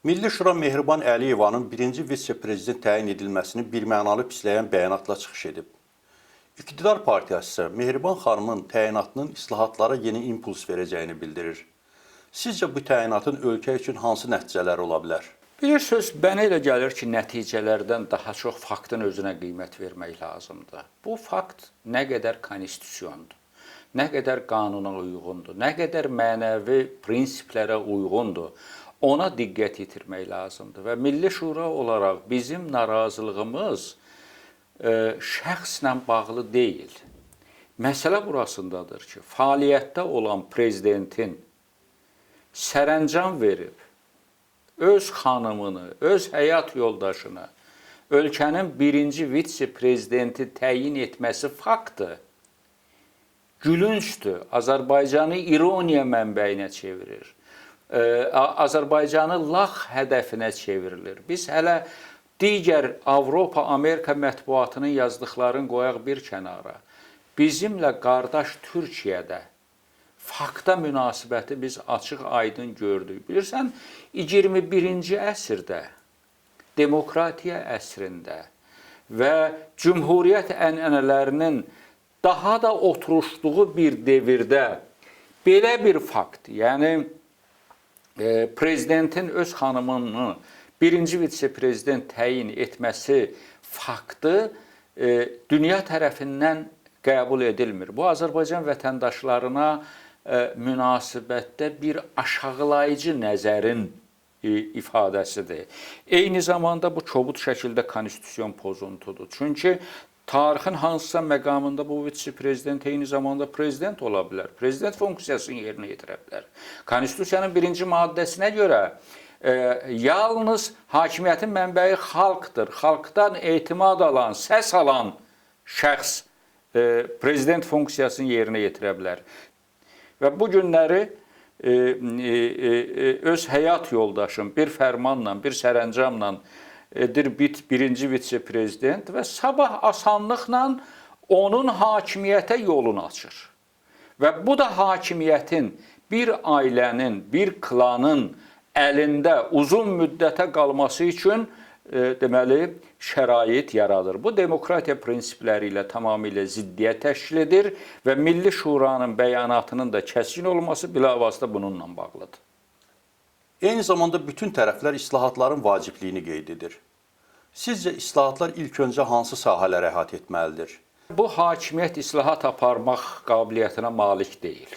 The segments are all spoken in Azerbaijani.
Milli Şura Mehriban Əliyevanın birinci vitse-prezident təyin edilməsini birmənalı pisləyən bəyanatla çıxış edib. İqtidar partiyası isə Mehriban xanımın təyinatının islahatlara yeni impuls verəcəyini bildirir. Sizcə bu təyinatın ölkə üçün hansı nəticələri ola bilər? Bilirsiniz, mənə elə gəlir ki, nəticələrdən daha çox faktın özünə qiymət vermək lazımdır. Bu fakt nə qədər konstitusiyondur, nə qədər qanuna uyğundur, nə qədər mənəvi prinsiplərə uyğundur, ona diqqət yetirmək lazımdır. Və Milli Şura olaraq bizim narazılığımız şəxslə bağlı deyil. Məsələ burasındadır ki, fəaliyyətdə olan prezidentin sərəncam verib, öz xanımını, öz həyat yoldaşını ölkənin birinci vitse-prezidenti təyin etməsi faktı gülüncdür. Azərbaycanı ironiya mənbəyinə çevirir. Azərbaycanı lax hədəfinə çevrilir. Biz hələ digər Avropa, Amerika mətbuatının yazdıqlarını qoyaq bir kənara. Bizimlə qardaş Türkiyədə fakta münasibəti biz açıq aydın gördük. Bilirsən, 21-ci əsrdə, demokratiya əsrində və cümhuriyyət ənənələrinin daha da oturuşduğu bir devirdə belə bir fakt, yəni prezidentin öz xanımını birinci vitse-prezident təyin etməsi faktı dünya tərəfindən qəbul edilmir. Bu, Azərbaycan vətəndaşlarına münasibətdə bir aşağılayıcı nəzərin ifadəsidir. Eyni zamanda bu kobud şəkildə konstitusiyon pozuntudur. Çünki tarixin hansısa məqamında bu vitse-prezident eyni zamanda prezident ola bilər. Prezident funksiyasını yerinə yetirə bilər. Konstitusiyanın birinci maddəsinə görə yalnız hakimiyyətin mənbəyi xalqdır. Xalqdan etimad alan, səs alan şəxs prezident funksiyasını yerinə yetirə bilər. Və bu günləri öz həyat yoldaşım bir fərmanla, bir sərəncamla birinci vitse-prezident və sabah asanlıqla onun hakimiyyətə yolunu açır. Və bu da hakimiyyətin bir ailənin, bir klanın əlində uzun müddətə qalması üçün deməli, şərait yaradır. Bu, demokratiya prinsipləri ilə tamamilə ziddiyyət təşkil edir və Milli Şuranın bəyanatının da kəskin olması bilavasitə bununla bağlıdır. Eyni zamanda bütün tərəflər islahatların vacibliyini qeyd edir. Sizcə, islahatlar ilk öncə hansı sahələri əhatə etməlidir? Bu, hakimiyyət islahat aparmaq qabiliyyətinə malik deyil.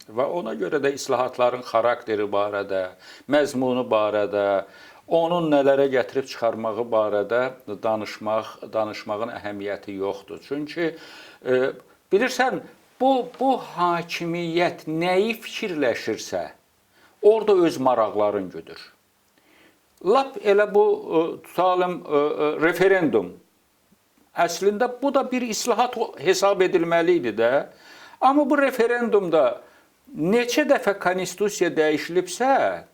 Və ona görə də islahatların xarakteri barədə, məzmunu barədə, onun nələrə gətirib çıxarmağı barədə danışmağın əhəmiyyəti yoxdur. Çünki bilirsən, bu hakimiyyət nəyi fikirləşirsə, orada öz maraqların güdür. Lap elə bu, tutalım, referendum. Əslində, bu da bir islahat hesab edilməli idi də. Amma bu referendumda neçə dəfə konstitusiya dəyişilibsə,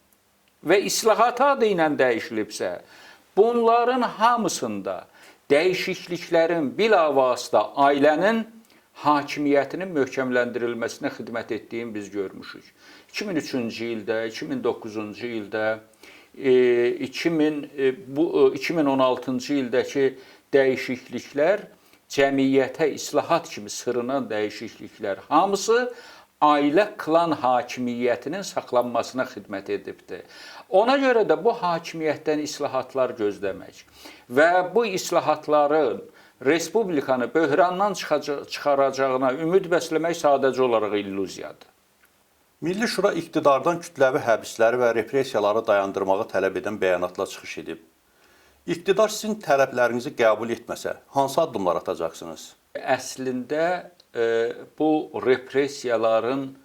və islahat adı ilə dəyişilibsə, bunların hamısında dəyişikliklərin bilavasitə ailənin hakimiyyətinin möhkəmləndirilməsinə xidmət etdiyini biz görmüşük. 2003-cü ildə, 2009-cu ildə, 2016-cı ildəki dəyişikliklər, cəmiyyətə islahat kimi sırınan dəyişikliklər hamısı ailə klan hakimiyyətinin saxlanmasına xidmət edibdir. Ona görə də bu hakimiyyətdən islahatlar gözləmək və bu islahatların respublikanı böhrandan çıxaracağına ümid bəsləmək sadəcə olaraq illüziyadır. Milli Şura iqtidardan kütləvi həbsləri və repressiyaları dayandırmağı tələb edən bəyanatla çıxış edib. İqtidar sizin tələblərinizi qəbul etməsə, hansı addımlar atacaqsınız? Əslində, bu repressiyaların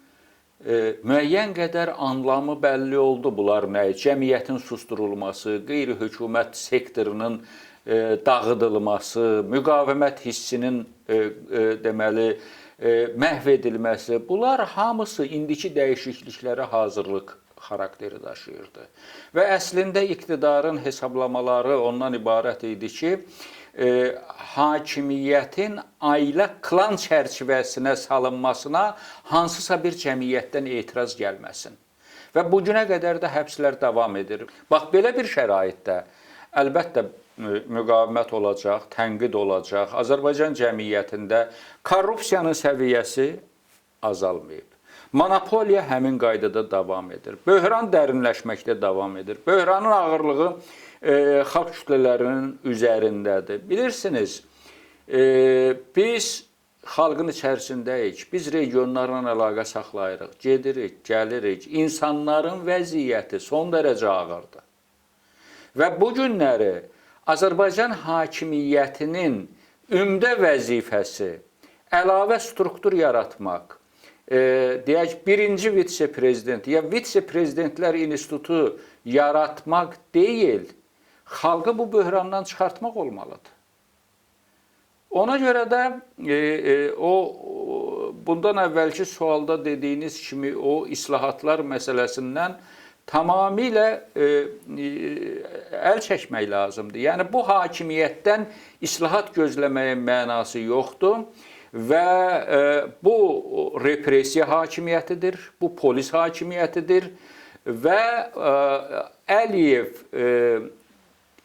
müəyyən qədər anlamı bəlli oldu. Bunlar nə? Cəmiyyətin susturulması, qeyri-hökumət sektorunun dağıdılması, müqavimət hissinin deməli məhv edilməsi. Bunlar hamısı indiki dəyişikliklərə hazırlıq xarakteri daşıyırdı. Və əslində iqtidarın hesablamaları ondan ibarət idi ki, hakimiyyətin ailə klan çərçivəsinə salınmasına hansısa bir cəmiyyətdən etiraz gəlməsin. və bu günə qədər də həbslər davam edir. Bax, belə bir şəraitdə əlbəttə müqavimət olacaq, tənqid olacaq. Azərbaycan cəmiyyətində korrupsiyanın səviyyəsi azalmayıb. Monopoliya həmin qaydada davam edir. Böhran dərinləşməkdə davam edir. Böhranın ağırlığı xalq kütlələrinin üzərindədir. Bilirsiniz, biz xalqın içərisindəyik, biz regionlarla əlaqə saxlayırıq, gedirik, gəlirik. İnsanların vəziyyəti son dərəcə ağırdır. Və bu günləri Azərbaycan hakimiyyətinin ümdə vəzifəsi əlavə struktur yaratmaq, deyək, birinci vitse-prezident ya vitse-prezidentlər institutu yaratmaq deyil, xalqı bu böhrandan çıxartmaq olmalıdır. Ona görə də bundan əvvəlki sualda dediyiniz kimi o islahatlar məsələsindən tamamilə əl çəkmək lazımdır. Yəni, bu hakimiyyətdən islahat gözləməyin mənası yoxdur və bu repressiya hakimiyyətidir, bu polis hakimiyyətidir və Əliyev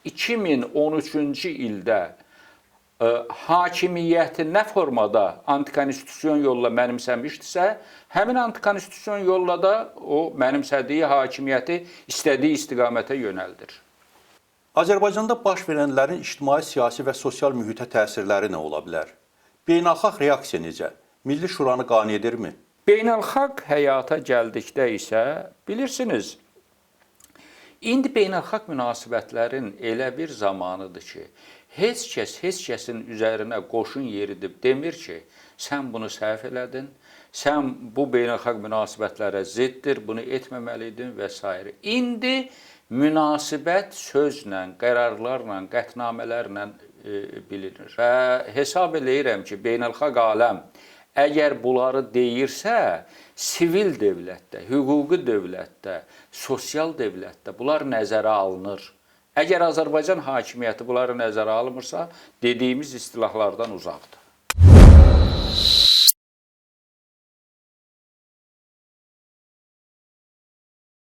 2013-cü ildə hakimiyyəti nə formada antikonstitusyon yolla mənimsəmişdirsə, həmin antikonstitusyon yolla da o mənimsədiyi hakimiyyəti istədiyi istiqamətə yönəldir. Azərbaycanda baş verənlərin ictimai, siyasi və sosial mühitə təsirləri nə ola bilər? Beynəlxalq reaksiya necə? Milli Şuranı qane edirmi? Beynəlxalq həyata gəldikdə isə, bilirsiniz, indi beynəlxalq münasibətlərin elə bir zamanıdır ki, heç kəsin üzərinə qoşun yeridib demir ki, sən bunu səhv elədin, sən bu beynəlxalq münasibətlərə ziddir, bunu etməməliydin və s. İndi münasibət sözlə, qərarlarla, qətnamələrlə bilinir. Və hesab eləyirəm ki, beynəlxalq aləm əgər bunları deyirsə, sivil dövlətdə, hüquqi dövlətdə, sosial dövlətdə bunlar nəzərə alınır. Əgər Azərbaycan hakimiyyəti bunları nəzərə almırsa, dediyimiz istilahlardan uzaqdır.